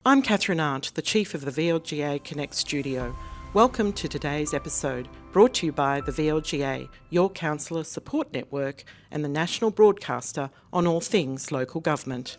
I'm Catherine Arndt, the Chief of the VLGA Connect Studio. Welcome to today's episode, brought to you by the VLGA, your counsellor support network and the national broadcaster on all things local government.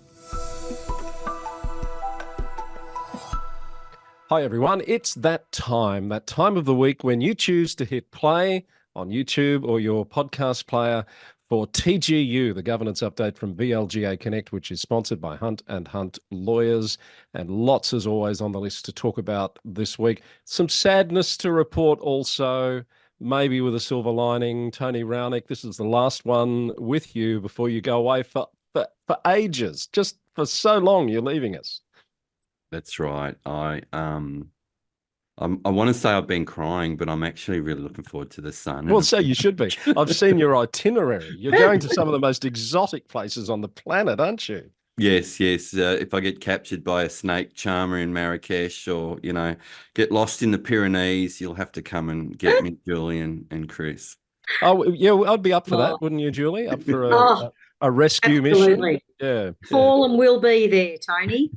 Hi everyone, it's that time of the week when you choose to hit play on YouTube or your podcast player for TGU, the governance update from VLGA Connect, which is sponsored by Hunt and Hunt Lawyers, and lots as always on the list to talk about this week. Some sadness to report also, maybe with a silver lining. Tony Rownick, this is the last one with you before you go away for ages, just for so long you're leaving us. That's right. I want to say I've been crying, but I'm actually really looking forward to the sun. Well, so you should be. I've seen your itinerary. You're going to some of the most exotic places on the planet, aren't you? Yes. If I get captured by a snake charmer in Marrakesh or, get lost in the Pyrenees, you'll have to come and get me, Julie and Chris. Oh, yeah, I'd be up for that, wouldn't you, Julie? Up for a rescue absolutely. mission? Yeah. Paul and will be there, Tony.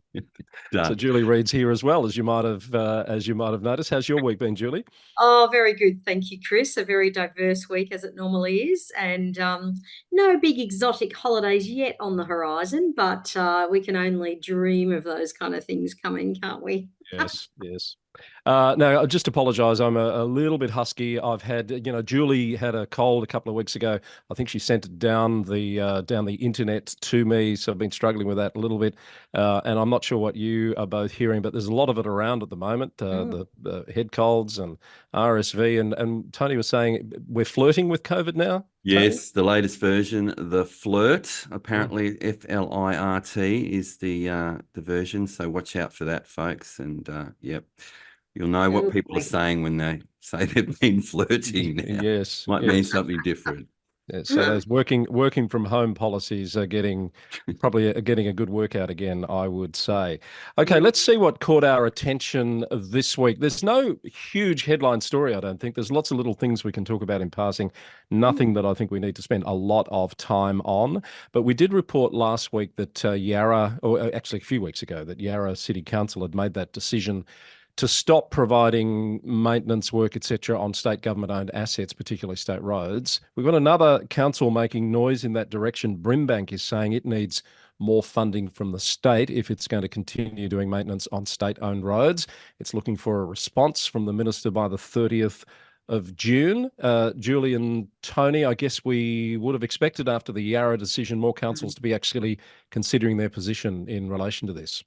So Julie Reid's here as well, as you might have noticed. How's your week been, Julie? Oh, very good. Thank you, Chris. A very diverse week as it normally is. And no big exotic holidays yet on the horizon, but we can only dream of those kind of things coming, can't we? Yes. No, I just apologise. I'm a little bit husky. I've had, Julie had a cold a couple of weeks ago. I think she sent it down the internet to me, so I've been struggling with that a little bit. And I'm not sure what you are both hearing, but there's a lot of it around at the moment. The head colds and RSV, and Tony was saying we're flirting with COVID now. Yes, the latest version, the flirt, apparently FLIRT is the version. So watch out for that, folks. And yep. You'll know what people are saying when they say they've been flirting now. Yes. Might mean something different. Yeah, so those working from home policies are probably getting a good workout again, I would say. Okay, let's see what caught our attention this week. There's no huge headline story, I don't think. There's lots of little things we can talk about in passing. Nothing that I think we need to spend a lot of time on. But we did report last week that Yarra, or actually a few weeks ago, that Yarra City Council had made that decision to stop providing maintenance work, etc., on state government-owned assets, particularly state roads. We've got another council making noise in that direction. Brimbank is saying it needs more funding from the state if it's going to continue doing maintenance on state-owned roads. It's looking for a response from the minister by the 30th of June. Julie and Tony, I guess we would have expected after the Yarra decision more councils to be actually considering their position in relation to this.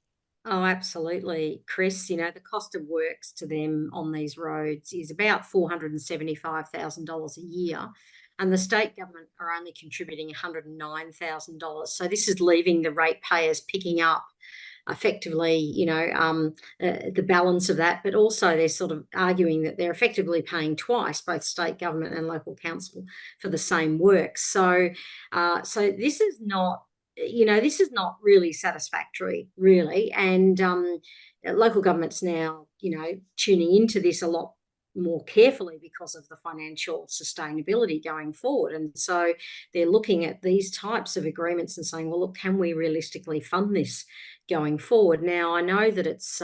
Oh, absolutely, Chris. The cost of works to them on these roads is about $475,000 a year, and the state government are only contributing $109,000. So this is leaving the ratepayers picking up effectively, the balance of that, but also they're sort of arguing that they're effectively paying twice, both state government and local council, for the same work. So this is not really satisfactory, really. And local governments now, tuning into this a lot more carefully because of the financial sustainability going forward. And so they're looking at these types of agreements and saying, well, look, can we realistically fund this going forward? Now, I know that it's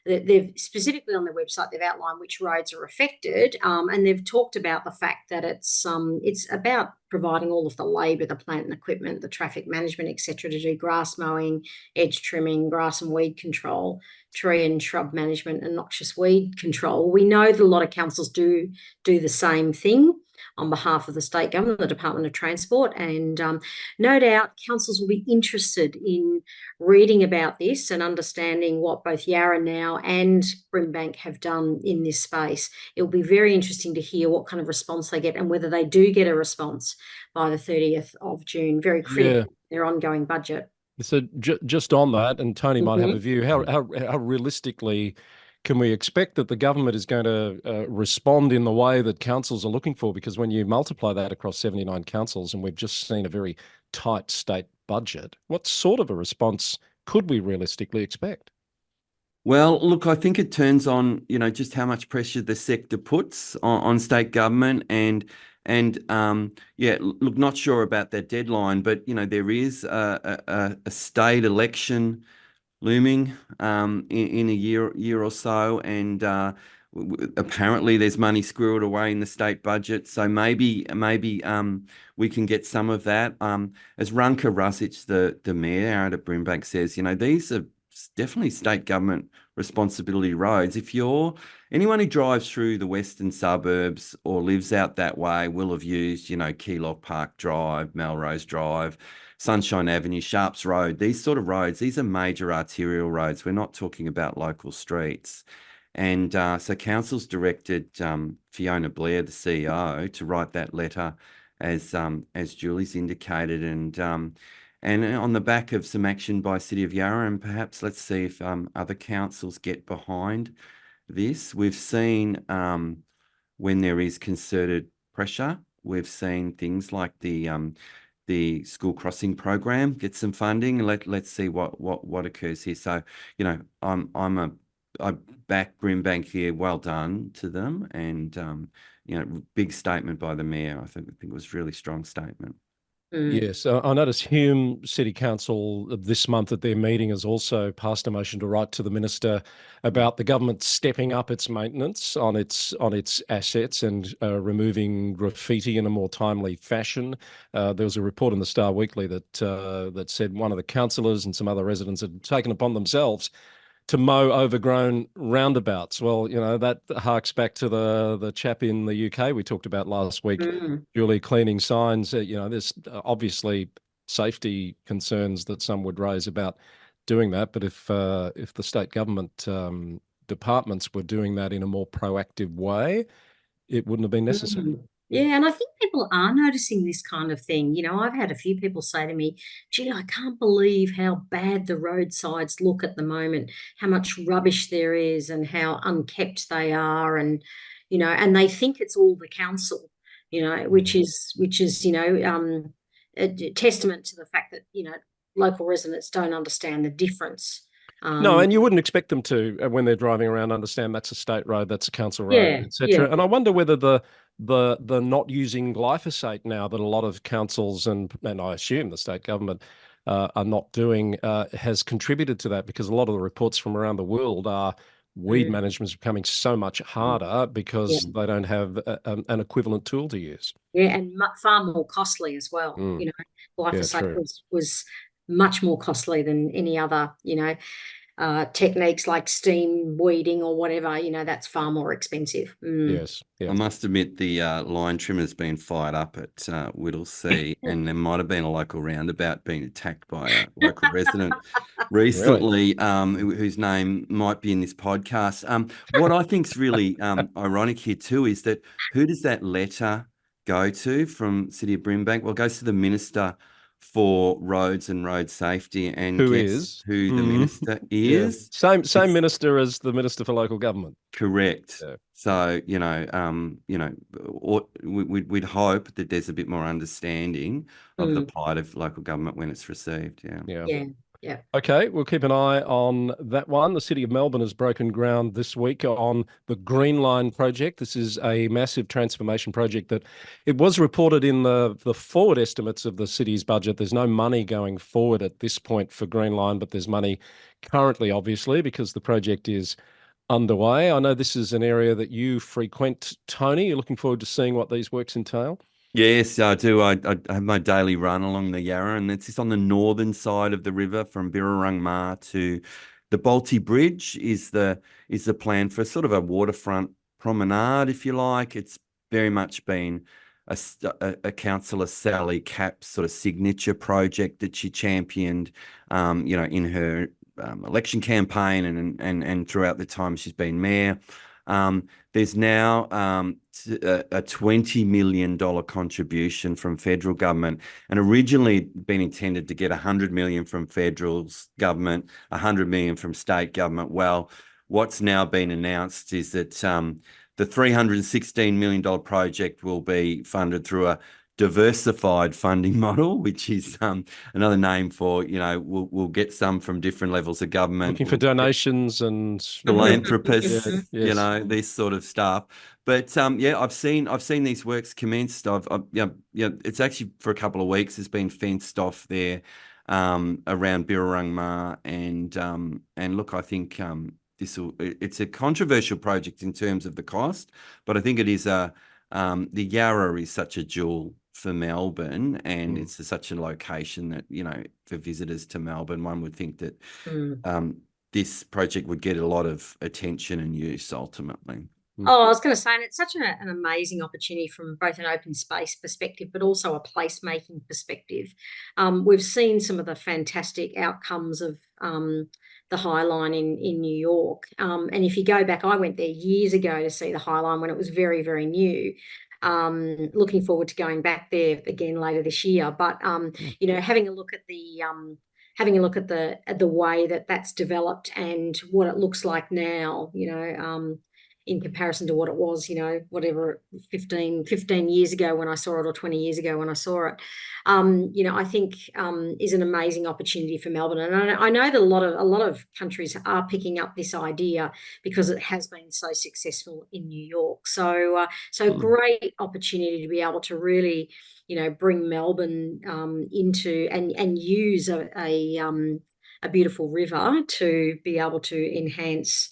they've specifically on their website, they've outlined which roads are affected, and they've talked about the fact that it's about providing all of the labour, the plant and equipment, the traffic management, etc., to do grass mowing, edge trimming, grass and weed control, tree and shrub management, and noxious weed control. We know that a lot of councils do the same thing on behalf of the state government, the Department of Transport, and no doubt councils will be interested in reading about this and understanding what both Yarra now and Brimbank have done in this space. It will be very interesting to hear what kind of response they get and whether they do get a response by the 30th of June. Very critical to their ongoing budget. So just on that, and Tony might have a view, how realistically can we expect that the government is going to respond in the way that councils are looking for? Because when you multiply that across 79 councils, and we've just seen a very tight state budget, what sort of a response could we realistically expect? Well, look, I think it turns on, just how much pressure the sector puts on state government and look, not sure about that deadline, but, there is a state election looming in a year or so, and apparently there's money squirreled away in the state budget. So maybe we can get some of that. As Runka Rusic, the mayor out of Brimbank, says, these are definitely state government responsibility roads. If anyone who drives through the western suburbs or lives out that way will have used, Keylock Park Drive, Melrose Drive, Sunshine Avenue, Sharps Road, these sort of roads. These are major arterial roads. We're not talking about local streets. And so council's directed Fiona Blair, the CEO, to write that letter, as Julie's indicated, and on the back of some action by City of Yarra, and perhaps let's see if other councils get behind this. We've seen when there is concerted pressure, we've seen things like the school crossing program get some funding. Let's see what occurs here. So I back Brimbank here. Well done to them, and big statement by the mayor. I think it was a really strong statement. Yes, I noticed Hume City Council this month at their meeting has also passed a motion to write to the minister about the government stepping up its maintenance on its assets and removing graffiti in a more timely fashion. There was a report in the Star Weekly that said one of the councillors and some other residents had taken upon themselves to mow overgrown roundabouts. Well, that harks back to the chap in the UK we talked about last week, Julie, cleaning signs. There's obviously safety concerns that some would raise about doing that, but if the state government departments were doing that in a more proactive way, it wouldn't have been necessary. Yeah, and I think people are noticing this kind of thing. I've had a few people say to me, gee, I can't believe how bad the roadsides look at the moment, how much rubbish there is and how unkept they are. And, and they think it's all the council, which is, a testament to the fact that, local residents don't understand the difference. No, and you wouldn't expect them to when they're driving around understand that's a state road, that's a council road, etc. And I wonder whether the not using glyphosate now that a lot of councils and I assume the state government are not doing has contributed to that, because a lot of the reports from around the world are weed management is becoming so much harder because they don't have an equivalent tool to use. Yeah, and far more costly as well. Glyphosate was much more costly than any other, techniques like steam weeding or whatever, that's far more expensive. Yes. I must admit the line trimmer's been fired up at Whittlesea, and there might have been a local roundabout being attacked by a local resident recently, whose name might be in this podcast. What I think is really ironic here too is that who does that letter go to from City of Brimbank? Well, it goes to the Minister for Roads and Road Safety, and who the minister is? Same minister as the Minister for Local Government. Correct. Yeah. So we'd hope that there's a bit more understanding of the plight of local government when it's received. Yeah. Okay, we'll keep an eye on that one. The City of Melbourne has broken ground this week on the Green Line project. This is a massive transformation project that it was reported in the forward estimates of the city's budget. There's no money going forward at this point for Green Line, but there's money currently, obviously, because the project is underway. I know this is an area that you frequent, Tony. You're looking forward to seeing what these works entail? Yes, I do. I have my daily run along the Yarra, and it's just on the northern side of the river from Birrarungma to the Balti Bridge is the plan for sort of a waterfront promenade, if you like. It's very much been a councillor Sally Capp's sort of signature project that she championed, in her election campaign and throughout the time she's been mayor. There's now a $20 million contribution from federal government, and originally been intended to get $100 million from federal government, $100 million from state government. Well, what's now been announced is that the $316 million project will be funded through a diversified funding model, which is another name for, we'll get some from different levels of government. Looking for donations and philanthropists, this sort of stuff. But I've seen these works commenced. It's actually for a couple of weeks. It's been fenced off there. around Birrarungma, and look, I think it's a controversial project in terms of the cost, but I think it is the Yarra is such a jewel for Melbourne, and it's such a location that, for visitors to Melbourne, one would think that this project would get a lot of attention and use ultimately. Oh, I was going to say, and it's such an amazing opportunity from both an open space perspective, but also a placemaking perspective. We've seen some of the fantastic outcomes of the High Line in New York. And if you go back, I went there years ago to see the High Line when it was very, very new. Looking forward to going back there again later this year. But having a look at the way that that's developed and what it looks like now, in comparison to what it was, whatever 15 years ago when I saw it, or 20 years ago when I saw it, I think is an amazing opportunity for Melbourne. And I know that a lot of countries are picking up this idea because it has been so successful in New York. So great opportunity to be able to really, bring Melbourne into and use a beautiful river to be able to enhance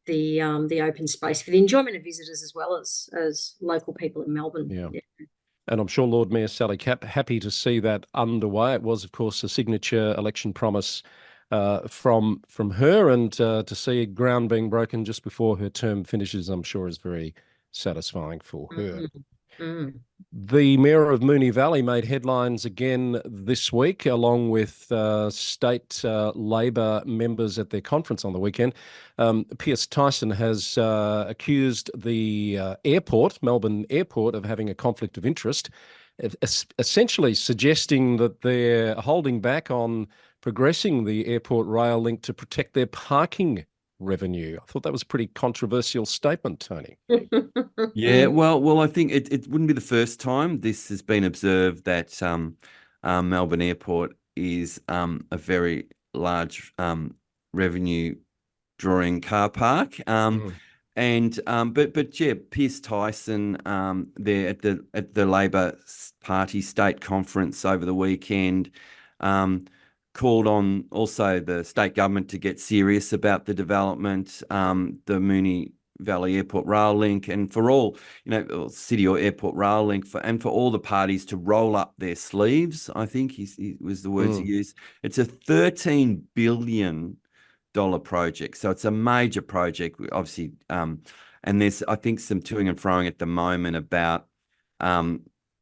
the open space for the enjoyment of visitors as well as local people in Melbourne. Yeah. And I'm sure Lord Mayor Sally Capp happy to see that underway. It was, of course, a signature election promise from her, and to see ground being broken just before her term finishes, I'm sure is very satisfying for her. The Mayor of Moonee Valley made headlines again this week, along with state Labor members at their conference on the weekend. Pierce Tyson has accused the Melbourne Airport, of having a conflict of interest, essentially suggesting that they're holding back on progressing the airport rail link to protect their parking revenue. I thought that was a pretty controversial statement, Tony. Yeah, well, I think it wouldn't be the first time this has been observed, that Melbourne Airport is a very large revenue drawing car park. But yeah, Pierce Tyson there at the Labor Party state conference over the weekend called on also the state government to get serious about the development, the Moonee Valley Airport rail link, and for all, city or airport rail link, for all the parties to roll up their sleeves. I think he was the words he used. It's a $13 billion project, so it's a major project, obviously. And there's, I think, some toing and froing at the moment about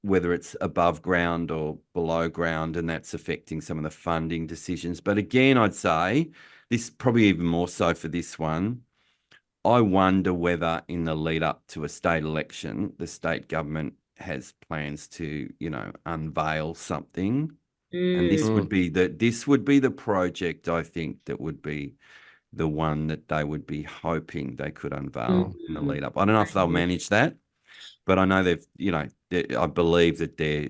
whether it's above ground or below ground, and that's affecting some of the funding decisions. But again, I'd say this probably even more so for this one. I wonder whether in the lead up to a state election, the state government has plans to, unveil something. And this would be the project, I think, that would be the one that they would be hoping they could unveil in the lead up. I don't know if they'll manage that, but I know I believe that they're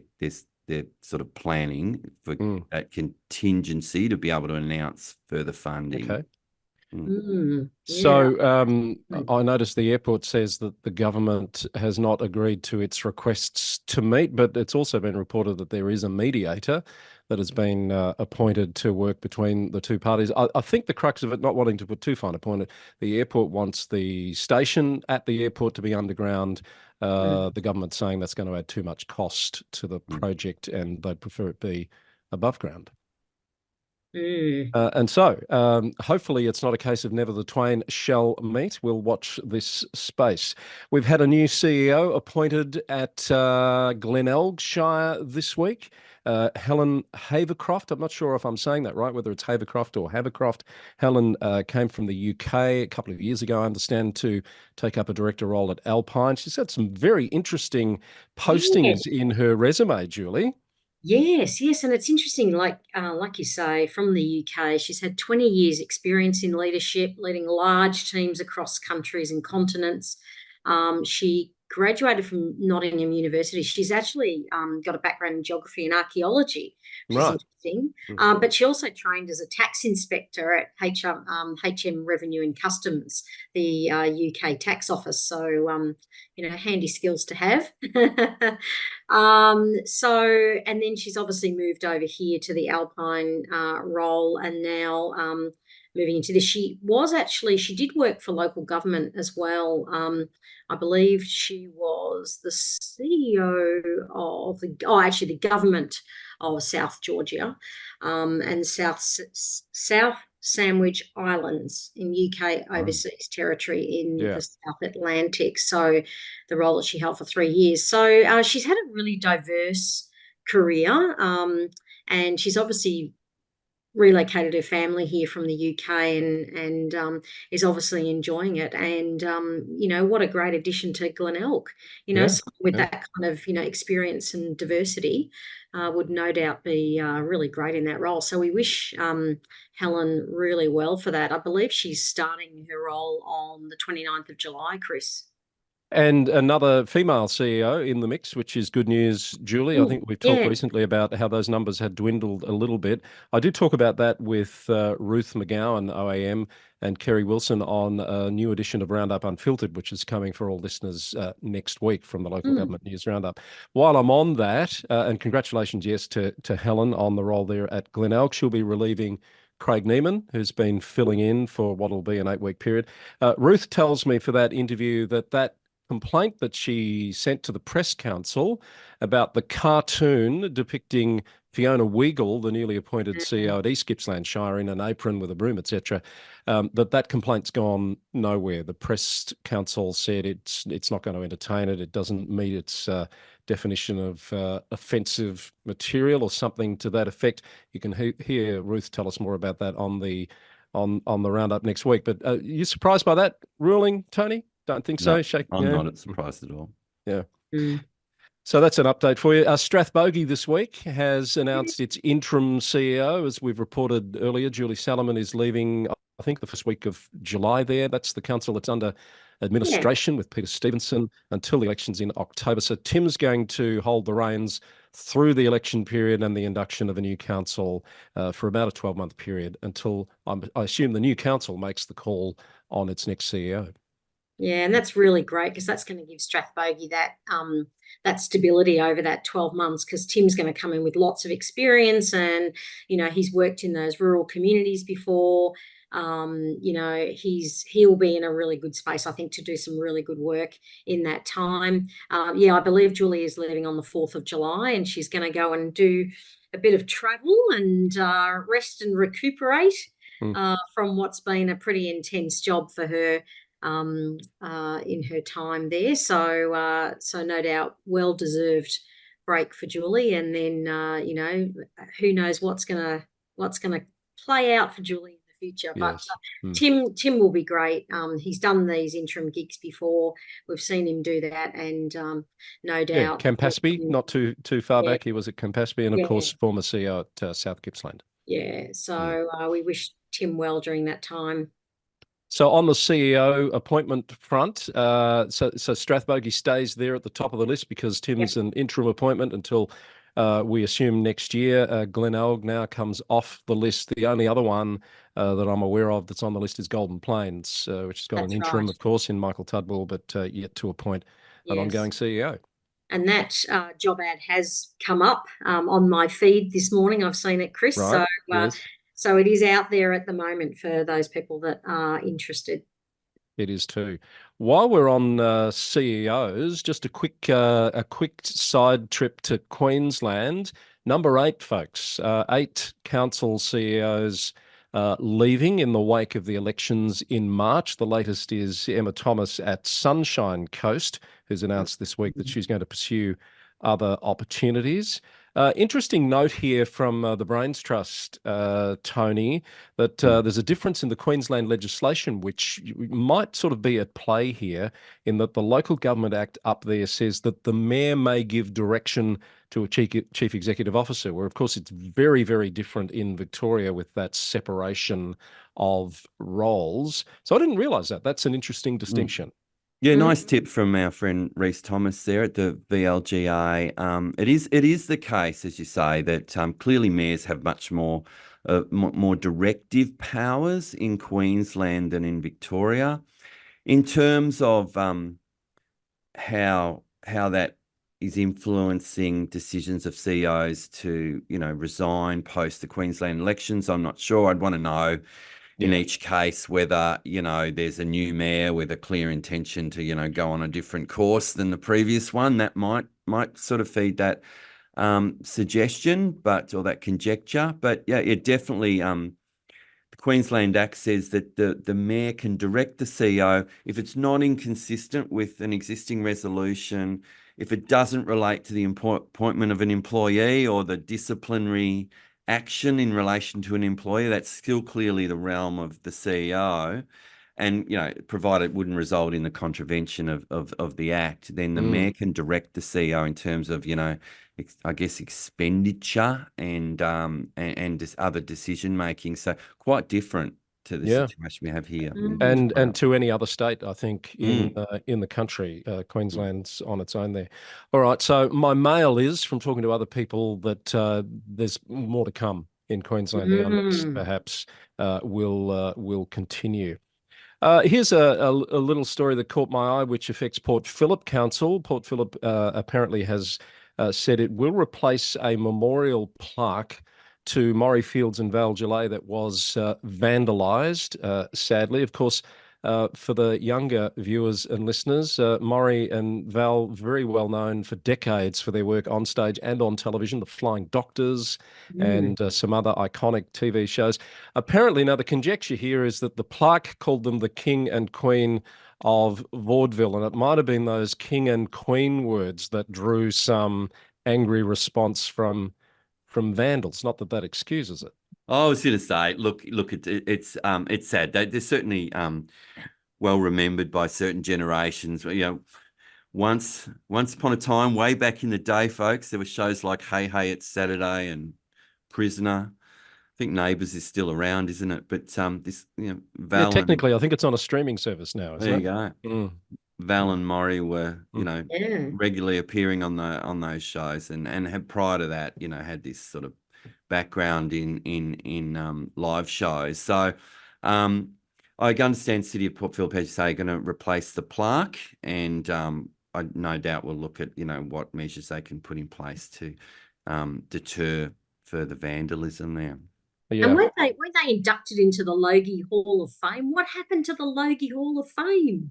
sort of planning for that contingency to be able to announce further funding. Okay. So I noticed the airport says that the government has not agreed to its requests to meet, but it's also been reported that there is a mediator that has been appointed to work between the two parties. I think the crux of it, not wanting to put too fine a point, the airport wants the station at the airport to be underground. The government saying that's going to add too much cost to the project, and they'd prefer it be above ground. And so hopefully it's not a case of never the twain shall meet. We'll watch this space. We've had a new CEO appointed at Glenelg Shire this week, Helen Havercroft. I'm not sure if I'm saying that right, whether it's Havercroft or Havercroft. Helen came from the UK a couple of years ago, I understand, to take up a director role at Alpine. She's had some very interesting postings in her resume, Julie. Yes, and it's interesting, like you say, from the UK, she's had 20 years experience in leadership, leading large teams across countries and continents. She graduated from Nottingham University. She's actually got a background in geography and archaeology, which is Right. interesting. But she also trained as a tax inspector at HM Revenue and Customs, the UK tax office. So, handy skills to have. And then she's obviously moved over here to the Alpine role, and now moving into this. She did work for local government as well. I believe she was the CEO of the government of South Georgia, and South Sandwich Islands in UK overseas territory in the South Atlantic. So the role that she held for 3 years. So she's had a really diverse career, and she's obviously relocated her family here from the UK, and is obviously enjoying it. And what a great addition to Glenelg. With that kind of experience and diversity, would no doubt be really great in that role. So we wish Helen really well for that. I believe she's starting her role on the 29th of July, Chris. And another female CEO in the mix, which is good news, Julie. I think we've talked recently about how those numbers had dwindled a little bit. I do talk about that with Ruth McGowan, OAM, and Kerry Wilson on a new edition of Roundup Unfiltered, which is coming for all listeners next week from the Local Government News Roundup. While I'm on that, and congratulations, yes, to Helen on the role there at Glenelg. She'll be relieving Craig Neiman, who's been filling in for what will be an 8-week period. Ruth tells me for that interview that complaint that she sent to the Press Council about the cartoon depicting Fiona Weigel, the newly appointed CEO at East Gippsland Shire, in an apron with a broom, etc., that complaint's gone nowhere. The Press Council said it's not going to entertain it. It doesn't meet its definition of offensive material or something to that effect. You can hear Ruth tell us more about that on the roundup next week. But are you surprised by that ruling, Tony? Don't think so. No, I'm not surprised at all. Yeah. So that's an update for you. Strathbogie this week has announced its interim CEO. As we've reported earlier, Julie Salomon is leaving, I think, the first week of July there. That's the council that's under administration with Peter Stevenson until the elections in October. So Tim's going to hold the reins through the election period and the induction of a new council for about a 12-month period until I assume the new council makes the call on its next CEO. Yeah, and that's really great because that's going to give Strathbogie that stability over that 12 months, because Tim's going to come in with lots of experience, and he's worked in those rural communities before. He'll be in a really good space, I think, to do some really good work in that time. I believe Julie is leaving on the 4th of July, and she's going to go and do a bit of travel and rest and recuperate from what's been a pretty intense job for her in her time there. So no doubt well-deserved break for Julie. And then, who knows what's gonna play out for Julie in the future. Yes. But Tim will be great. He's done these interim gigs before. We've seen him do that, and no doubt. Campaspe, not too far back. He was at Campaspe, and of course, former CEO at South Gippsland. Yeah. So we wish Tim well during that time. So on the CEO appointment front, so Strathbogie stays there at the top of the list because Tim's an interim appointment until we assume next year. Glenelg now comes off the list. The only other one that I'm aware of that's on the list is Golden Plains, which has got an interim, of course, in Michael Tudwell, but yet to appoint an ongoing CEO. And that job ad has come up on my feed this morning. I've seen it, Chris. Right. So So it is out there at the moment for those people that are interested. It is too. While we're on CEOs, just a quick side trip to Queensland. Number 8, folks. 8 council CEOs leaving in the wake of the elections in March. The latest is Emma Thomas at Sunshine Coast, who's announced this week that she's going to pursue other opportunities. Interesting note here from the Brains Trust, Tony, that there's a difference in the Queensland legislation, which might sort of be at play here, in that the Local Government Act up there says that the mayor may give direction to a chief executive officer, where, of course, it's very, very different in Victoria with that separation of roles. So I didn't realise that. That's an interesting distinction. Yeah, Mm. nice tip from our friend Reese Thomas there at the VLGA. It is the case, as you say, that clearly mayors have much more directive powers in Queensland than in Victoria. In terms of how that is influencing decisions of CEOs to, resign post the Queensland elections, I'm not sure. I'd want to know in Yeah. each case whether, there's a new mayor with a clear intention to, go on a different course than the previous one. That might sort of feed that suggestion, or that conjecture. But yeah, it definitely the Queensland Act says that the mayor can direct the CEO if it's not inconsistent with an existing resolution, if it doesn't relate to the appointment of an employee or the disciplinary action in relation to an employee. That's still clearly the realm of the CEO. And, provided it wouldn't result in the contravention of the Act, then the mayor can direct the CEO in terms of, I guess, expenditure and just other decision making. So quite different to the Yeah. situation we have here in Mm. And Victoria. to any other state, I think, in the country. Queensland's on its own there. All right. So my mail is from talking to other people that there's more to come in Queensland. The unrest Mm. perhaps will continue. Here's a little story that caught my eye, which affects Port Phillip Council. Port Phillip apparently has said it will replace a memorial plaque to Maury Fields and Val Gillet that was vandalised, sadly. Of course, for the younger viewers and listeners, Maury and Val, very well known for decades for their work on stage and on television, The Flying Doctors Mm. and some other iconic TV shows. Apparently, now the conjecture here is that the plaque called them the King and Queen of vaudeville, and it might have been those King and Queen words that drew some angry response from vandals. Not that that excuses it. I was going to say, look, it's sad. They're certainly well remembered by certain generations. Once upon a time, way back in the day, folks, there were shows like Hey Hey It's Saturday and Prisoner. I think Neighbours is still around, isn't it? But this, Yeah, Val and technically, I think it's on a streaming service now, isn't there you it? go. Mm. Val and Maury were, Yeah. regularly appearing on those shows, and had prior to that, had this sort of background in live shows. So, I understand City of Port Phillip, as you say, are going to replace the plaque, and I no doubt will look at what measures they can put in place to deter further vandalism there. And Yeah. weren't they inducted into the Logie Hall of Fame? What happened to the Logie Hall of Fame?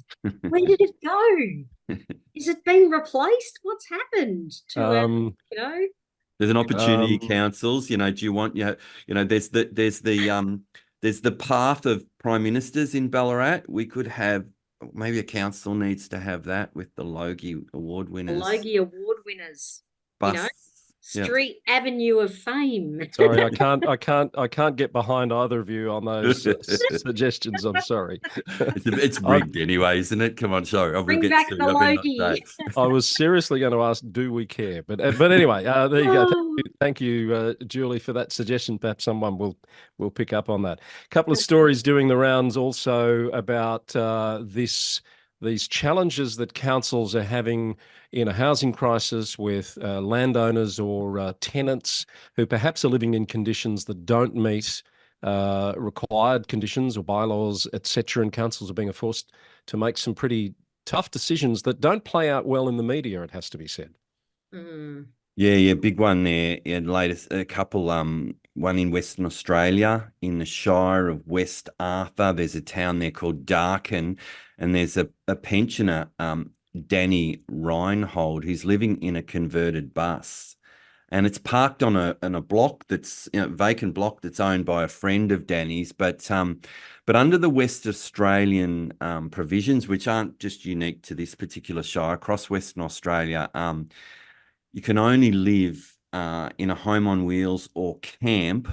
Where did it go? Is it being replaced? What's happened to it? Um, There's an opportunity Um, councils. Do you want there's the path of prime ministers in Ballarat. We could have maybe a council needs to have that with the Logie Award The winners. Logie Award winners, Bus. Yeah. Street Avenue of Fame. sorry, I can't get behind either of you on those suggestions. I'm sorry. It's I, rigged anyway, isn't it? Come on, show. We'll Bring get back sued. the I better not Logie. say it. I was seriously going to ask, do we care? But anyway, there you go. Thank you, Julie, for that suggestion. Perhaps someone will pick up on that. A couple of stories doing the rounds also about these challenges that councils are having in a housing crisis with landowners or tenants who perhaps are living in conditions that don't meet required conditions or bylaws, etc. And councils are being forced to make some pretty tough decisions that don't play out well in the media, it has to be said. Mm. Yeah, big one there. Yeah, latest a couple. One in Western Australia, in the Shire of West Arthur. There's a town there called Darkin, and there's a pensioner, Danny Reinhold, who's living in a converted bus, and it's parked on a block that's vacant block that's owned by a friend of Danny's, but under the West Australian provisions, which aren't just unique to this particular shire, across Western Australia, you can only live in a home on wheels or camp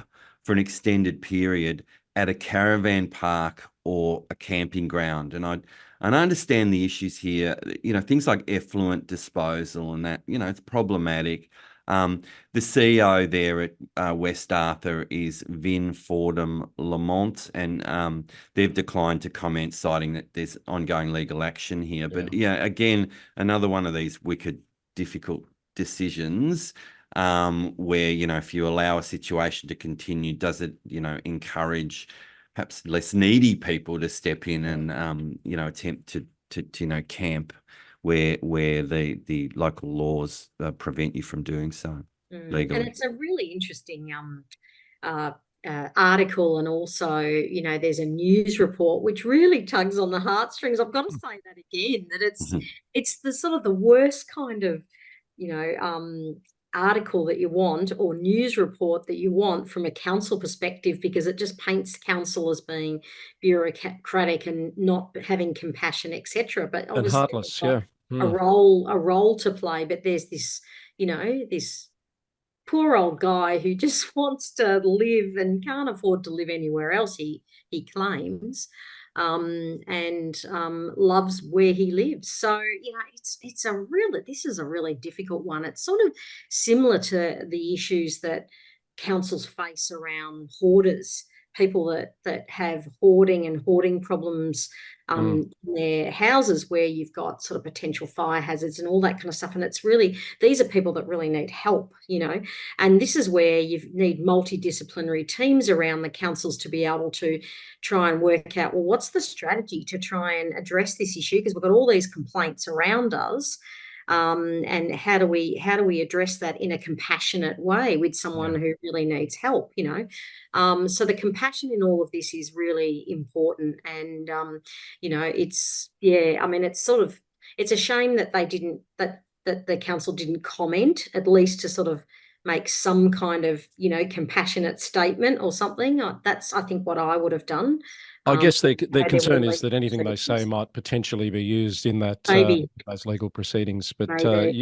for an extended period at a caravan park or a camping ground. And I understand the issues here, things like effluent disposal and that, it's problematic. The CEO there at West Arthur is Vin Fordham Lamont, and they've declined to comment, citing that there's ongoing legal action here. But yeah, again, another one of these wicked, difficult decisions where, if you allow a situation to continue, does it, encourage perhaps less needy people to step in and, attempt to camp where the local laws prevent you from doing so legally. And it's a really interesting article, and also, there's a news report which really tugs on the heartstrings. I've got to say that again, that it's the sort of the worst kind of, article that you want, or news report that you want from a council perspective, because it just paints council as being bureaucratic and not having compassion, etc. But And obviously heartless, they've got a role to play. But there's this, this poor old guy who just wants to live and can't afford to live anywhere else, he claims, and loves where he lives. So, this is a really difficult one. It's sort of similar to the issues that councils face around hoarders, people that have hoarding problems in their houses, where you've got sort of potential fire hazards and all that kind of stuff. And it's really, these are people that really need help, and this is where you need multidisciplinary teams around the councils to be able to try and work out, well, what's the strategy to try and address this issue? Because we've got all these complaints around us. And how do we address that in a compassionate way with someone who really needs help, so the compassion in all of this is really important. And it's it's a shame that they didn't, that the council didn't comment, at least to sort of make some kind of compassionate statement or something. That's, I think, what I would have done. I guess their concern is that anything they say might potentially be used in that those legal proceedings. But I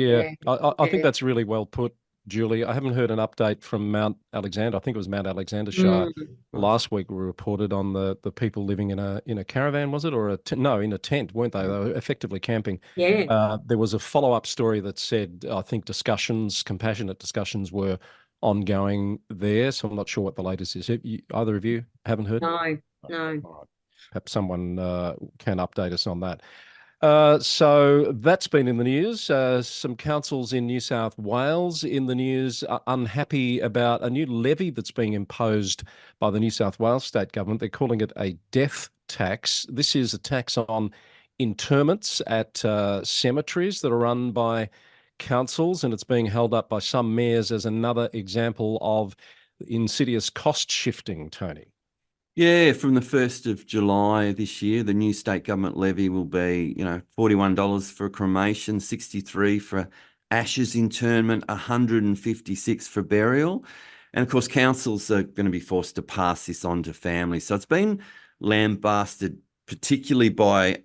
think that's really well put, Julie. I haven't heard an update from Mount Alexander. I think it was Mount Alexander Shire last week. We reported on the people living in a caravan, was it, or in a tent, weren't they? They were effectively camping. Yeah. There was a follow-up story that said, I think compassionate discussions were ongoing there. So I'm not sure what the latest is. Either of you haven't heard? No. All right. Perhaps someone can update us on that. So that's been in the news. Some councils in New South Wales in the news are unhappy about a new levy that's being imposed by the New South Wales state government. They're calling it a death tax. This is a tax on interments at cemeteries that are run by councils, and it's being held up by some mayors as another example of insidious cost shifting, Tony. Yeah, from the 1st of July this year, the new state government levy will be, $41 for cremation, $63 for ashes interment, $156 for burial. And of course, councils are going to be forced to pass this on to families. So it's been lambasted, particularly by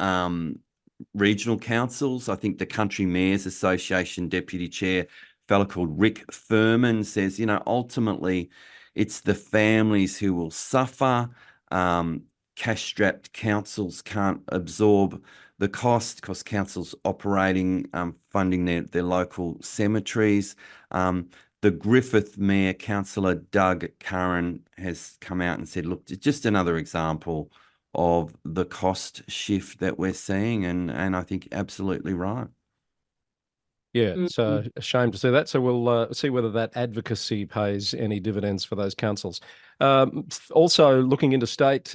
regional councils. I think the Country Mayors Association Deputy Chair, a fellow called Rick Furman, says, ultimately it's the families who will suffer. Cash-strapped councils can't absorb the cost because councils operating, funding their local cemeteries. The Griffith Mayor, Councillor Doug Curran, has come out and said, look, it's just another example of the cost shift that we're seeing, and I think absolutely right. Yeah, it's a shame to see that. So we'll see whether that advocacy pays any dividends for those councils. Also, looking into state,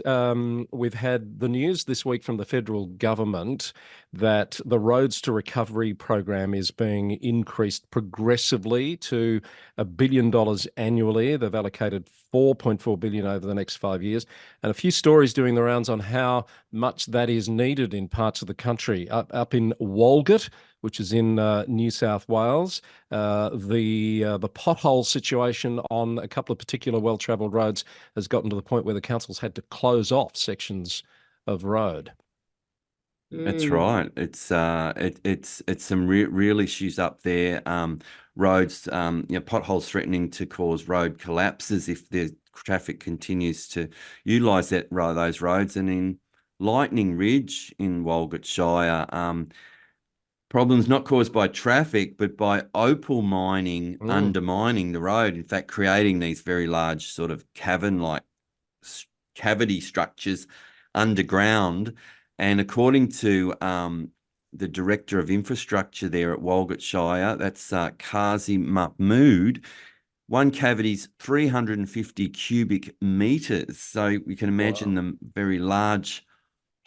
we've had the news this week from the federal government that the Roads to Recovery program is being increased progressively to $1 billion annually. They've allocated $4.4 billion over the next 5 years, and a few stories doing the rounds on how much that is needed in parts of the country. Up in Walgett, which is in New South Wales, the pothole situation on a couple of particular well-travelled roads has gotten to the point where the council's had to close off sections of road. That's right. It's some real issues up there. Roads, potholes threatening to cause road collapses if the traffic continues to utilise those roads. And in Lightning Ridge in Walgett Shire, problems not caused by traffic, but by opal mining Mm. undermining the road. In fact, creating these very large sort of cavern-like cavity structures underground. And according to the director of infrastructure there at Walgett Shire, that's Kazi Mahmood, one cavity's 350 cubic meters. So you can imagine Wow. the very large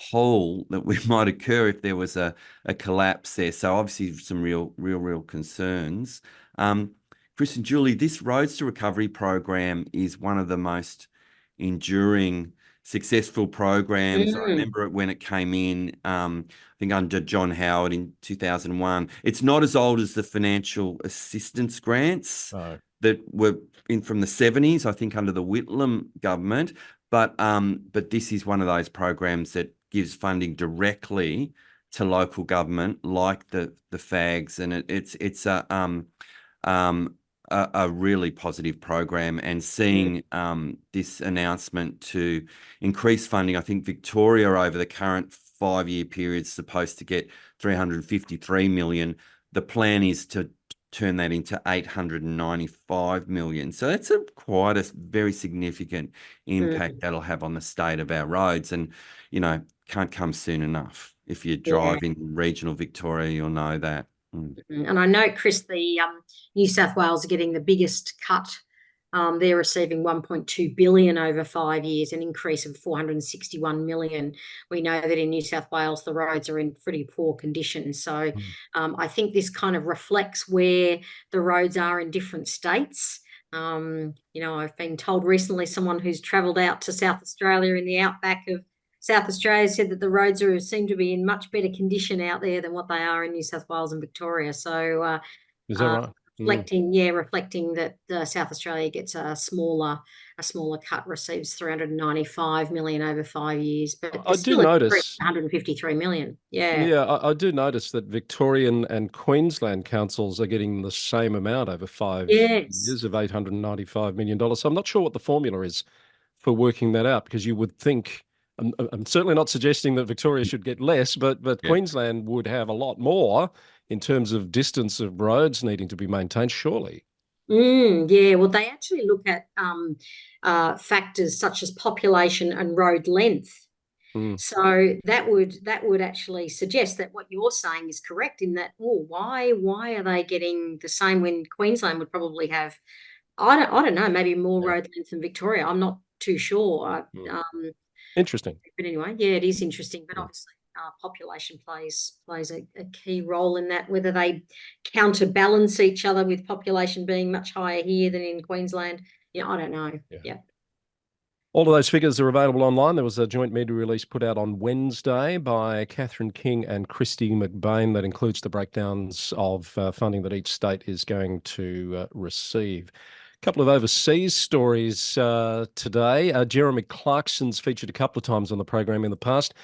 hole that might occur if there was a collapse there. So obviously some real concerns. Chris and Julie, this Roads to Recovery program is one of the most enduring, successful programs. I remember it when it came in, I think under John Howard in 2001. It's not as old as the financial assistance grants Oh. that were in from the 70s, I think under the Whitlam government. But this is one of those programs that gives funding directly to local government, like the FAGs, and it's a really positive program. And seeing this announcement to increase funding, I think Victoria over the current 5-year period is supposed to get 353 million. The plan is to turn that into 895 million. So that's quite a very significant impact that'll have on the state of our roads, and can't come soon enough. If you drive in regional Victoria, you'll know that. And I know, Chris, the New South Wales are getting the biggest cut. They're receiving 1.2 billion over 5 years, an increase of 461 million. We know that in New South Wales, the roads are in pretty poor condition. So I think this kind of reflects where the roads are in different states. I've been told recently, someone who's travelled out to South Australia in the outback of South Australia said that the roads seem to be in much better condition out there than what they are in New South Wales and Victoria. So Is that right? reflecting that South Australia gets a smaller cut, receives 395 million over 5 years, but I it's do still notice. 153 million. Yeah. Yeah, I do notice that Victorian and Queensland councils are getting the same amount over 5 Yes. years of $895 million. So I'm not sure what the formula is for working that out, because you would think, I'm certainly not suggesting that Victoria should get less, but Queensland would have a lot more in terms of distance of roads needing to be maintained, surely. Yeah, well, they actually look at factors such as population and road length. So that would actually suggest that what you're saying is correct, in that, why are they getting the same when Queensland would probably have, I don't know, maybe more road length than Victoria. I'm not too sure. Interesting. But anyway, yeah, it is interesting. But obviously, population plays a key role in that. Whether they counterbalance each other with population being much higher here than in Queensland, I don't know. Yeah. All of those figures are available online. There was a joint media release put out on Wednesday by Catherine King and Christy McBain that includes the breakdowns of funding that each state is going to receive. A couple of overseas stories today. Jeremy Clarkson's featured a couple of times on the program in the past.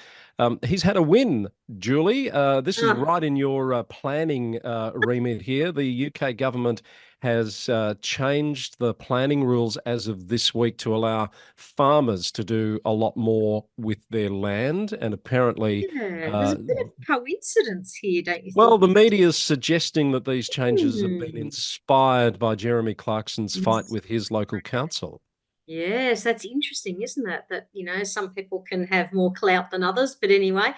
He's had a win, Julie. This is right in your planning remit here. The UK government has changed the planning rules as of this week to allow farmers to do a lot more with their land. And apparently, there's a bit of coincidence here, don't you think? well, the media is suggesting that these changes have been inspired by Jeremy Clarkson's fight with his local council. Yes, that's interesting, isn't it? That, some people can have more clout than others. But anyway,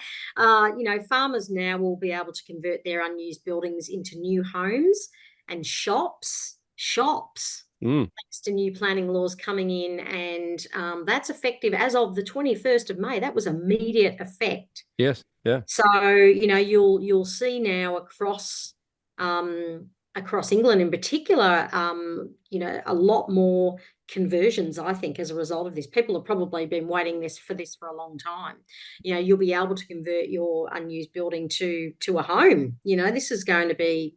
farmers now will be able to convert their unused buildings into new homes and shops, thanks to new planning laws coming in. And that's effective as of the 21st of May. That was immediate effect. Yes, yeah. So, you'll see now across England in particular, a lot more conversions, I think, as a result of this. People have probably been waiting for this for a long time. You'll be able to convert your unused building to a home. This is going to be,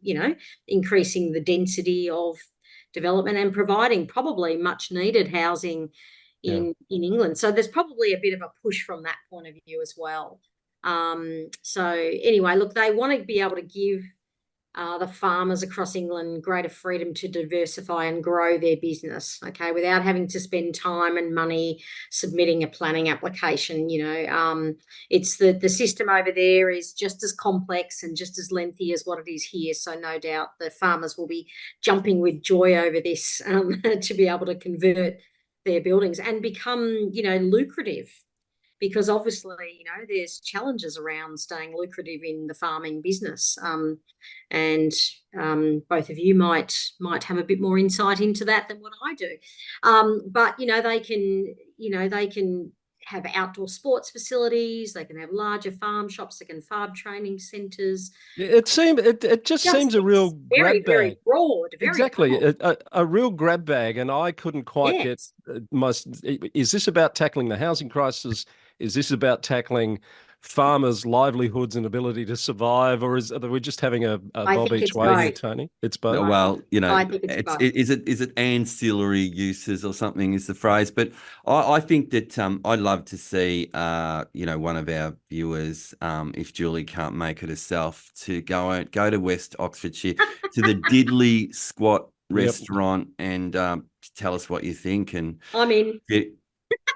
increasing the density of development and providing probably much needed housing in England. So there's probably a bit of a push from that point of view as well. So anyway, look, they want to be able to give the farmers across England greater freedom to diversify and grow their business, okay, without having to spend time and money submitting a planning application. It's the system over there is just as complex and just as lengthy as what it is here. So no doubt the farmers will be jumping with joy over this to be able to convert their buildings and become, lucrative. Because obviously, there's challenges around staying lucrative in the farming business, and both of you might have a bit more insight into that than what I do. But they can have outdoor sports facilities. They can have larger farm shops. They can farm training centres. It just seems a real very, grab bag. very broad. Very Exactly, broad. a real grab bag, and I couldn't quite get Is this about tackling the housing crisis? Is this about tackling farmers' livelihoods and ability to survive, or are we just having a I bob think each it's way here, both. Tony? It's both. Well, I think it's both. is it ancillary uses or something is the phrase, but I think that I'd love to see one of our viewers, if Julie can't make it herself, to go to West Oxfordshire to the Diddley Squat restaurant and tell us what you think. And I'm in.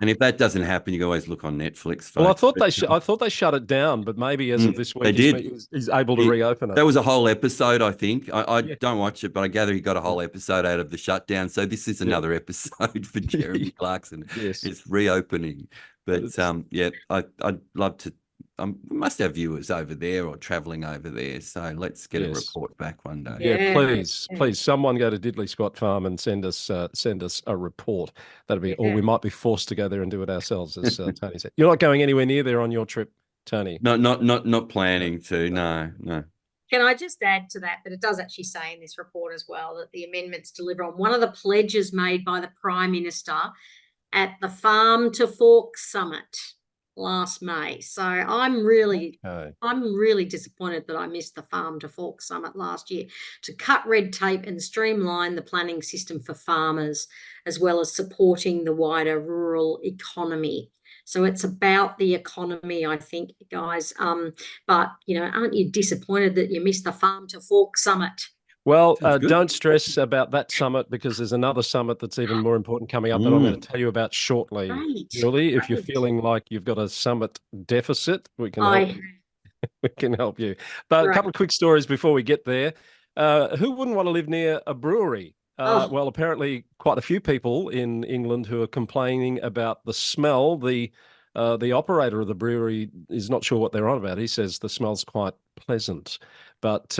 And if that doesn't happen, you can always look on Netflix. Folks. Well, I thought they shut it down, but maybe as of this week, they did. He's able to reopen it. That was a whole episode, I think. I Yeah. don't watch it, but I gather he got a whole episode out of the shutdown. So this is another episode for Jeremy Clarkson. Yes, it's reopening. But I'd love to. We must have viewers over there or travelling over there. So let's get a report back one day. Yeah, please, someone go to Diddley Squat Farm and send us a report. That'd be, or we might be forced to go there and do it ourselves, as Tony said. You're not going anywhere near there on your trip, Tony? Not planning to. No. Can I just add to that it does actually say in this report as well that the amendments deliver on one of the pledges made by the Prime Minister at the Farm to Fork Summit last May. So I'm really disappointed that I missed the Farm to Fork Summit last year, to cut red tape and streamline the planning system for farmers, as well as supporting the wider rural economy. So it's about the economy, I think, guys. But aren't you disappointed that you missed the Farm to Fork Summit? Well, don't stress about that summit, because there's another summit that's even more important coming up that I'm going to tell you about shortly. Julie, if you're feeling like you've got a summit deficit, we can help you. We can help you. But a couple of quick stories before we get there. Who wouldn't want to live near a brewery? Well, apparently quite a few people in England who are complaining about the smell. The operator of the brewery is not sure what they're on about. He says the smell's quite pleasant. But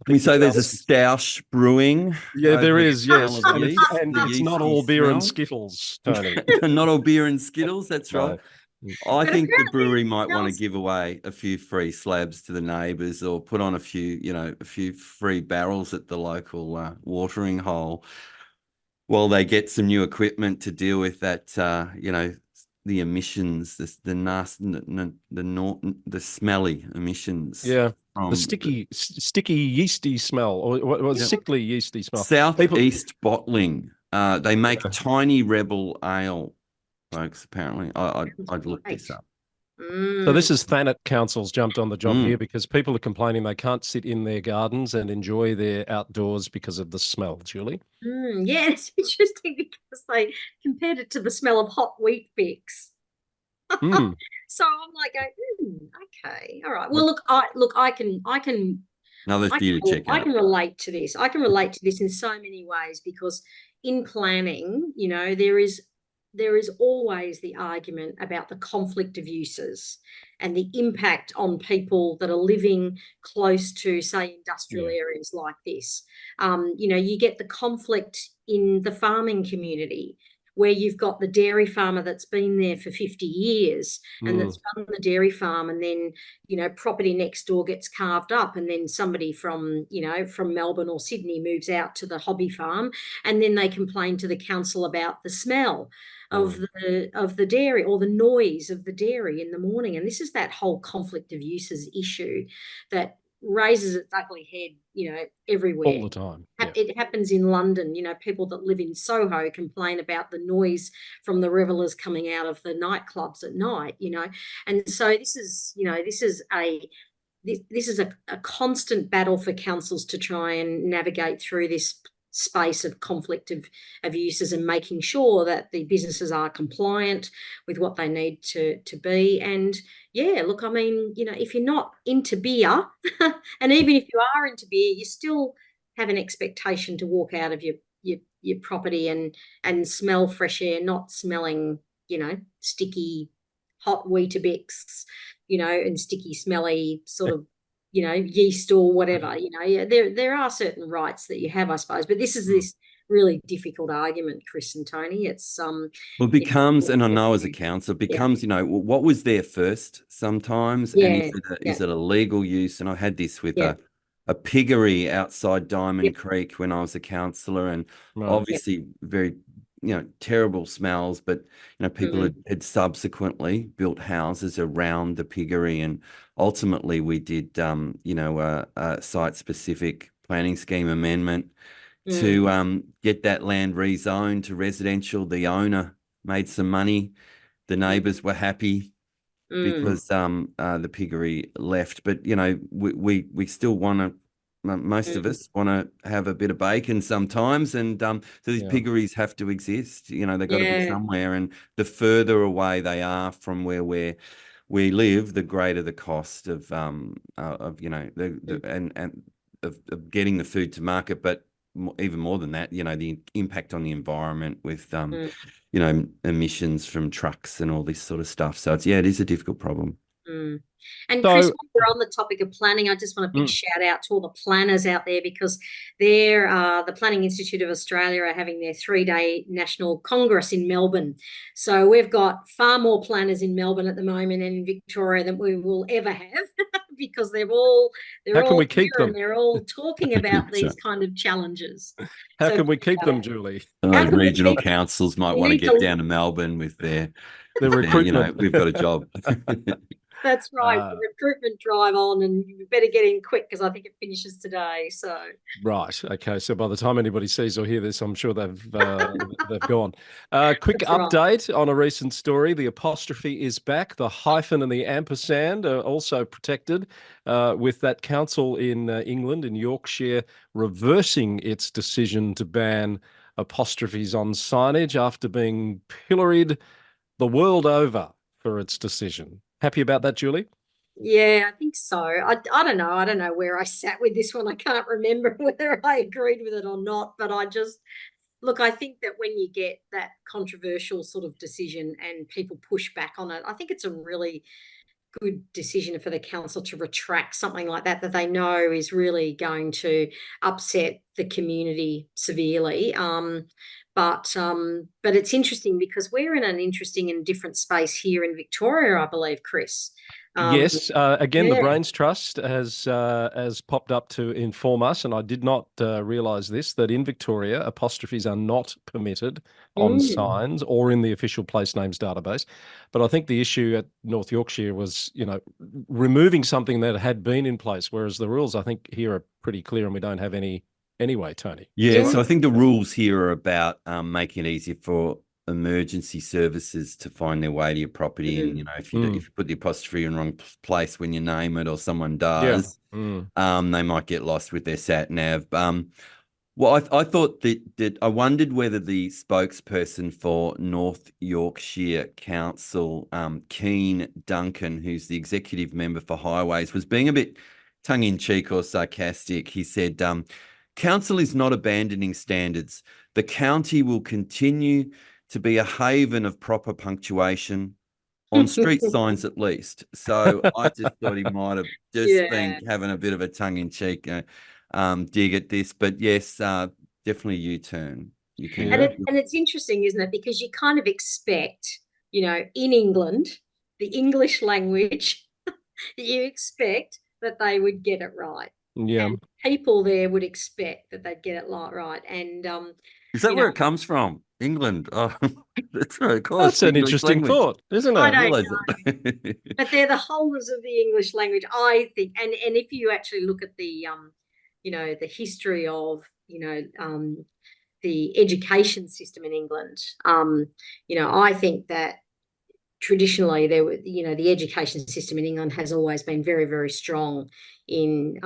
we say there's a Stoush brewing. Yeah, there is, yes. And it's not all beer and Skittles, Tony. Not all beer and Skittles, that's right. No. I think the brewery might want to give away a few free slabs to the neighbours, or put on a few free barrels at the local watering hole while they get some new equipment to deal with that, the emissions, the smelly emissions. Yeah, the sticky, yeasty smell, or sickly, yeasty smell. Southeast Bottling, they make Tiny Rebel Ale, folks, apparently. I'd look this up. So this is Thanet Council's jumped on the job here, because people are complaining they can't sit in their gardens and enjoy their outdoors because of the smell, Julie. Yeah, it's interesting because they compared it to the smell of hot wheat bix. So I'm like, okay, all right. Well, I can. Another for you to check out. I can relate to this. I can relate to this in so many ways, because in planning, there is always the argument about the conflict of uses and the impact on people that are living close to, say, industrial areas like this. You get the conflict in the farming community, where you've got the dairy farmer that's been there for 50 years and that's run the dairy farm, and then, property next door gets carved up, and then somebody from Melbourne or Sydney moves out to the hobby farm, and then they complain to the council about the smell of the dairy, or the noise of the dairy in the morning. And this is that whole conflict of uses issue that raises its ugly head, everywhere. All the time. It happens in London. People that live in Soho complain about the noise from the revellers coming out of the nightclubs at night, And so this is this is a constant battle for councils to try and navigate through this space of conflict of uses and making sure that the businesses are compliant with what they need to be. And yeah, look, I mean, if you're not into beer, and even if you are into beer, you still have an expectation to walk out of your property and smell fresh air, not smelling, sticky hot Weetabix, and sticky, smelly sort of, yeast or whatever. There are certain rights that you have, I suppose, but this is this really difficult argument, Chris and Tony. It's Well, it becomes, and I know as a council, it becomes, what was there first sometimes, and is it a legal use? And I had this with a piggery outside Diamond Creek when I was a councillor, and obviously very, terrible smells, but people had subsequently built houses around the piggery, and ultimately we did, a site-specific planning scheme amendment to get that land rezoned to residential. The owner made some money. The neighbours were happy because the piggery left. But we still want to. Most of us want to have a bit of bacon sometimes, and so these piggeries have to exist. They've got to be somewhere, and the further away they are from where we live, the greater the cost of of getting the food to market. But even more than that, the impact on the environment with emissions from trucks and all this sort of stuff. So it is a difficult problem. And Chris, while we're on the topic of planning, I just want a big shout out to all the planners out there, because the Planning Institute of Australia are having their 3-day national congress in Melbourne. So we've got far more planners in Melbourne at the moment and in Victoria than we will ever have, because they're all keep them? and they're all talking about these kind of challenges. How can we keep them, Julie? Regional councils might want to get down to Melbourne with their recruitment. we've got a job. That's right. The recruitment drive on, and you better get in quick because I think it finishes today. So right, okay. So by the time anybody sees or hear this, I'm sure they've gone. Quick That's update on a recent story: the apostrophe is back. The hyphen and the ampersand are also protected. With that council in England, in Yorkshire, reversing its decision to ban apostrophes on signage after being pilloried the world over for its decision. Happy about that, Julie? Yeah, I think so. I don't know. I don't know where I sat with this one. I can't remember whether I agreed with it or not, but I think that when you get that controversial sort of decision and people push back on it, I think it's a really good decision for the council to retract something like that they know is really going to upset the community severely. But it's interesting because we're in an interesting and different space here in Victoria, I believe, Chris. Yes. Again, the Brains Trust has popped up to inform us, and I did not realise this, that in Victoria, apostrophes are not permitted on signs or in the official place names database. But I think the issue at North Yorkshire was, removing something that had been in place, whereas the rules, I think, here are pretty clear, and we don't have any anyway, Tony. Yeah, so I think the rules here are about making it easier for emergency services to find their way to your property, and if you put the apostrophe in the wrong place when you name it, or someone does, they might get lost with their sat nav. Well, I thought that I wondered whether the spokesperson for North Yorkshire Council, Keane Duncan, who's the executive member for Highways, was being a bit tongue-in-cheek or sarcastic. He said, "Council is not abandoning standards. The county will continue to be a haven of proper punctuation on street signs, at least." So I just thought he might have just been having a bit of a tongue-in-cheek dig at this. But yes, definitely U-turn. You can. And it's interesting, isn't it? Because you kind of expect, in England, the English language, you expect that they would get it right. Yeah. And people there would expect that they'd get it right. And is that where it comes from? England. Oh, that's right. Of course. That's an interesting thought, isn't it? I don't know. But they're the holders of the English language, I think. And if you actually look at the the history of the education system in England, I think that traditionally there were, the education system in England has always been very, very strong in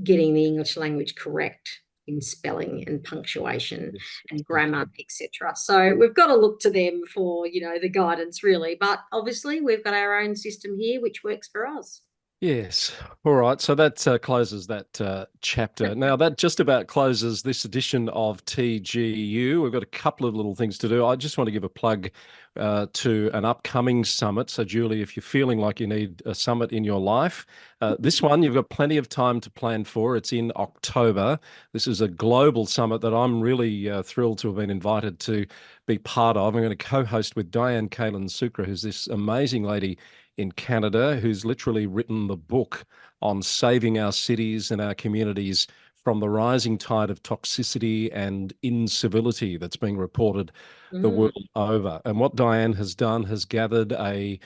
getting the English language correct in spelling and punctuation and grammar, etc. So we've got to look to them for, the guidance really. But obviously we've got our own system here which works for us. Yes. All right. So that closes that chapter. Now, that just about closes this edition of TGU. We've got a couple of little things to do. I just want to give a plug to an upcoming summit. So, Julie, if you're feeling like you need a summit in your life, this one you've got plenty of time to plan for. It's in October. This is a global summit that I'm really thrilled to have been invited to be part of. I'm going to co-host with Diane Kaelin-Sucre, who's this amazing lady in Canada, who's literally written the book on saving our cities and our communities from the rising tide of toxicity and incivility that's being reported the world over. And what Diane has done has gathered a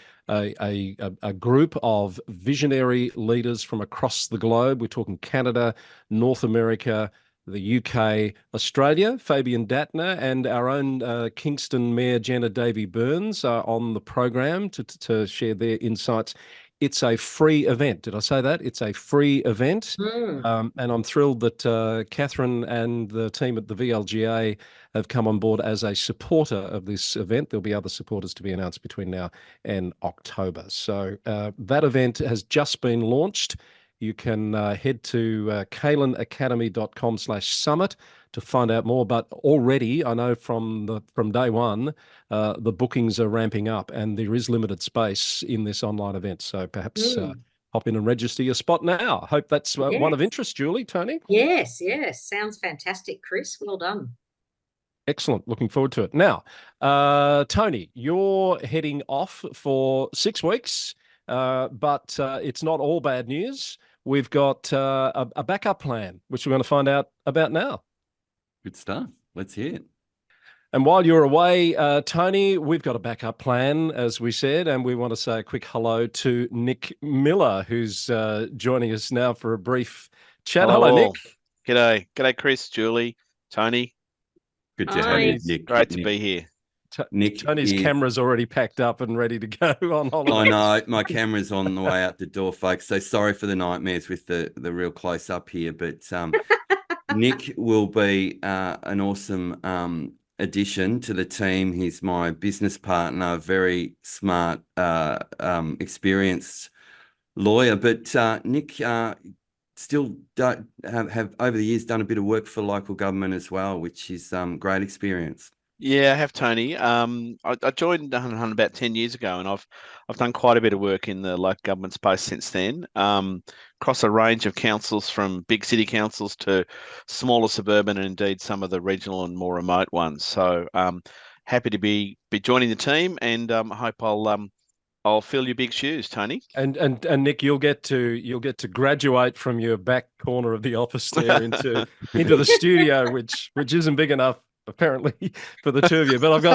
group of visionary leaders from across the globe. We're talking Canada, North America, the UK, Australia, Fabian Datner, and our own Kingston Mayor Jenna Davey-Burns are on the program to share their insights. It's a free event. Did I say that? It's a free event. And I'm thrilled that Catherine and the team at the VLGA have come on board as a supporter of this event. There'll be other supporters to be announced between now and October. So that event has just been launched. You can head to kaelinacademy.com/summit to find out more. But already, I know from day one, the bookings are ramping up, and there is limited space in this online event. So perhaps hop in and register your spot now. Hope that's one of interest, Julie, Tony. Yes. Sounds fantastic, Chris. Well done. Excellent. Looking forward to it. Now, Tony, you're heading off for 6 weeks, but it's not all bad news. We've got a backup plan, which we're going to find out about now. Good stuff. Let's hear it. And while you're away, Tony, we've got a backup plan, as we said, and we want to say a quick hello to Nick Miller, who's joining us now for a brief chat. Hello, Nick. G'day, Chris, Julie, Tony. Good to have you, Nick. Great to be here. Tony's camera's already packed up and ready to go on holiday. I know, my camera's on the way out the door, folks. So sorry for the nightmares with the real close up here, but Nick will be an awesome addition to the team. He's my business partner, very smart, experienced lawyer. But Nick still have over the years done a bit of work for local government as well, which is great experience. Yeah, I have, Tony. I joined Hunt about 10 years ago, and I've done quite a bit of work in the local government space since then, across a range of councils, from big city councils to smaller suburban, and indeed some of the regional and more remote ones. So happy to be joining the team, and hope I'll fill your big shoes, Tony. And Nick, you'll get to graduate from your back corner of the office there into the studio, which isn't big enough apparently for the two of you. But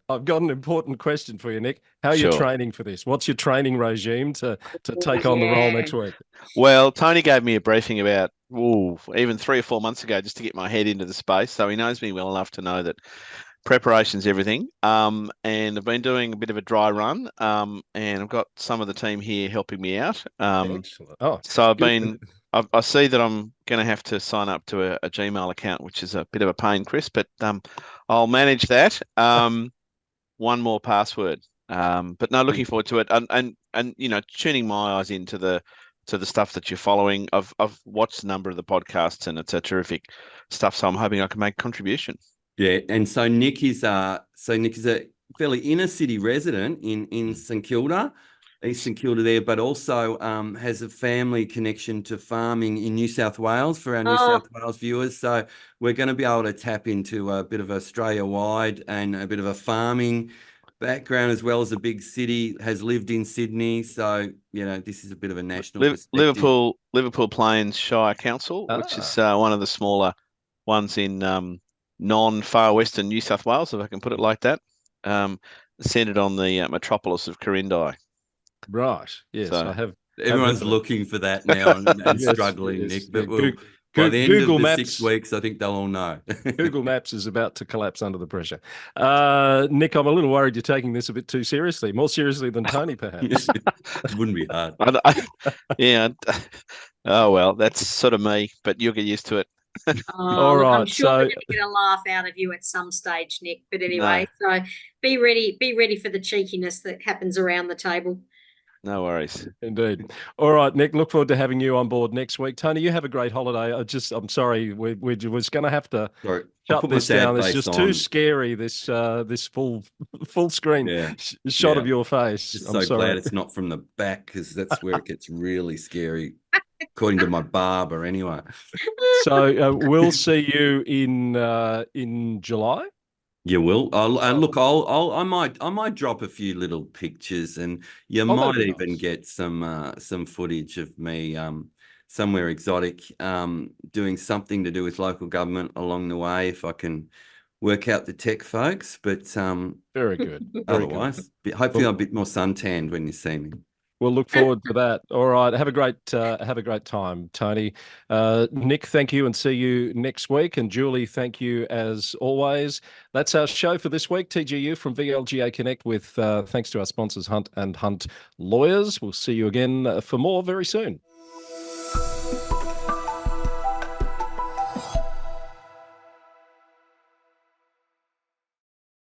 I've got an important question for you, Nick. How are you training for this? What's your training regime to take on the role next week? Well, Tony gave me a briefing about even 3 or 4 months ago, just to get my head into the space. So he knows me well enough to know that preparation's everything. And I've been doing a bit of a dry run. And I've got some of the team here helping me out. Excellent. So I see that I'm going to have to sign up to a Gmail account, which is a bit of a pain, Chris, but I'll manage that. One more password. But no, looking forward to it. And tuning my eyes into the stuff that you're following. I've watched a number of the podcasts, and it's a terrific stuff. So I'm hoping I can make a contribution. Yeah, and so Nick is a fairly inner city resident in St Kilda, East St Kilda there, but also has a family connection to farming in New South Wales for our New South Wales viewers. So we're going to be able to tap into a bit of Australia-wide and a bit of a farming background, as well as a big city, has lived in Sydney. So, this is a bit of a national perspective. Liverpool Plains Shire Council, which is one of the smaller ones in non-far western New South Wales, if I can put it like that, centred on the metropolis of Quirindi. Right. Yes, so I have. Everyone's looking for that now and struggling, Nick. But By the end Google of the Maps, 6 weeks, I think they'll all know. Google Maps is about to collapse under the pressure. Nick, I'm a little worried you're taking this a bit too seriously, more seriously than Tony, perhaps. It wouldn't be hard. Yeah. Oh, well, that's sort of me, but you'll get used to it. All Look, I'm right, sure we're so- going to get a laugh out of you at some stage, Nick. But anyway, so be ready for the cheekiness that happens around the table. No worries. Indeed. All right, Nick, look forward to having you on board next week. Tony, you have a great holiday. I'm sorry, we're just going to have to Sorry, I'll shut put my this sad down. It's face just on. too scary, this full screen shot of your face. Just I'm so sorry. glad it's not from the back, because that's where it gets really scary, according to my barber anyway. So we'll see you in July. You will. Look, I might drop a few little pictures, and you that'd might be even nice. get some footage of me somewhere exotic doing something to do with local government along the way, if I can work out the tech folks. But Very good. Very otherwise, good. hopefully I'm a bit more suntanned when you see me. We'll look forward to that. All right. Have a great time, Tony. Nick, thank you, and see you next week. And Julie, thank you as always. That's our show for this week. TGU from VLGA Connect with thanks to our sponsors Hunt and Hunt Lawyers. We'll see you again for more very soon.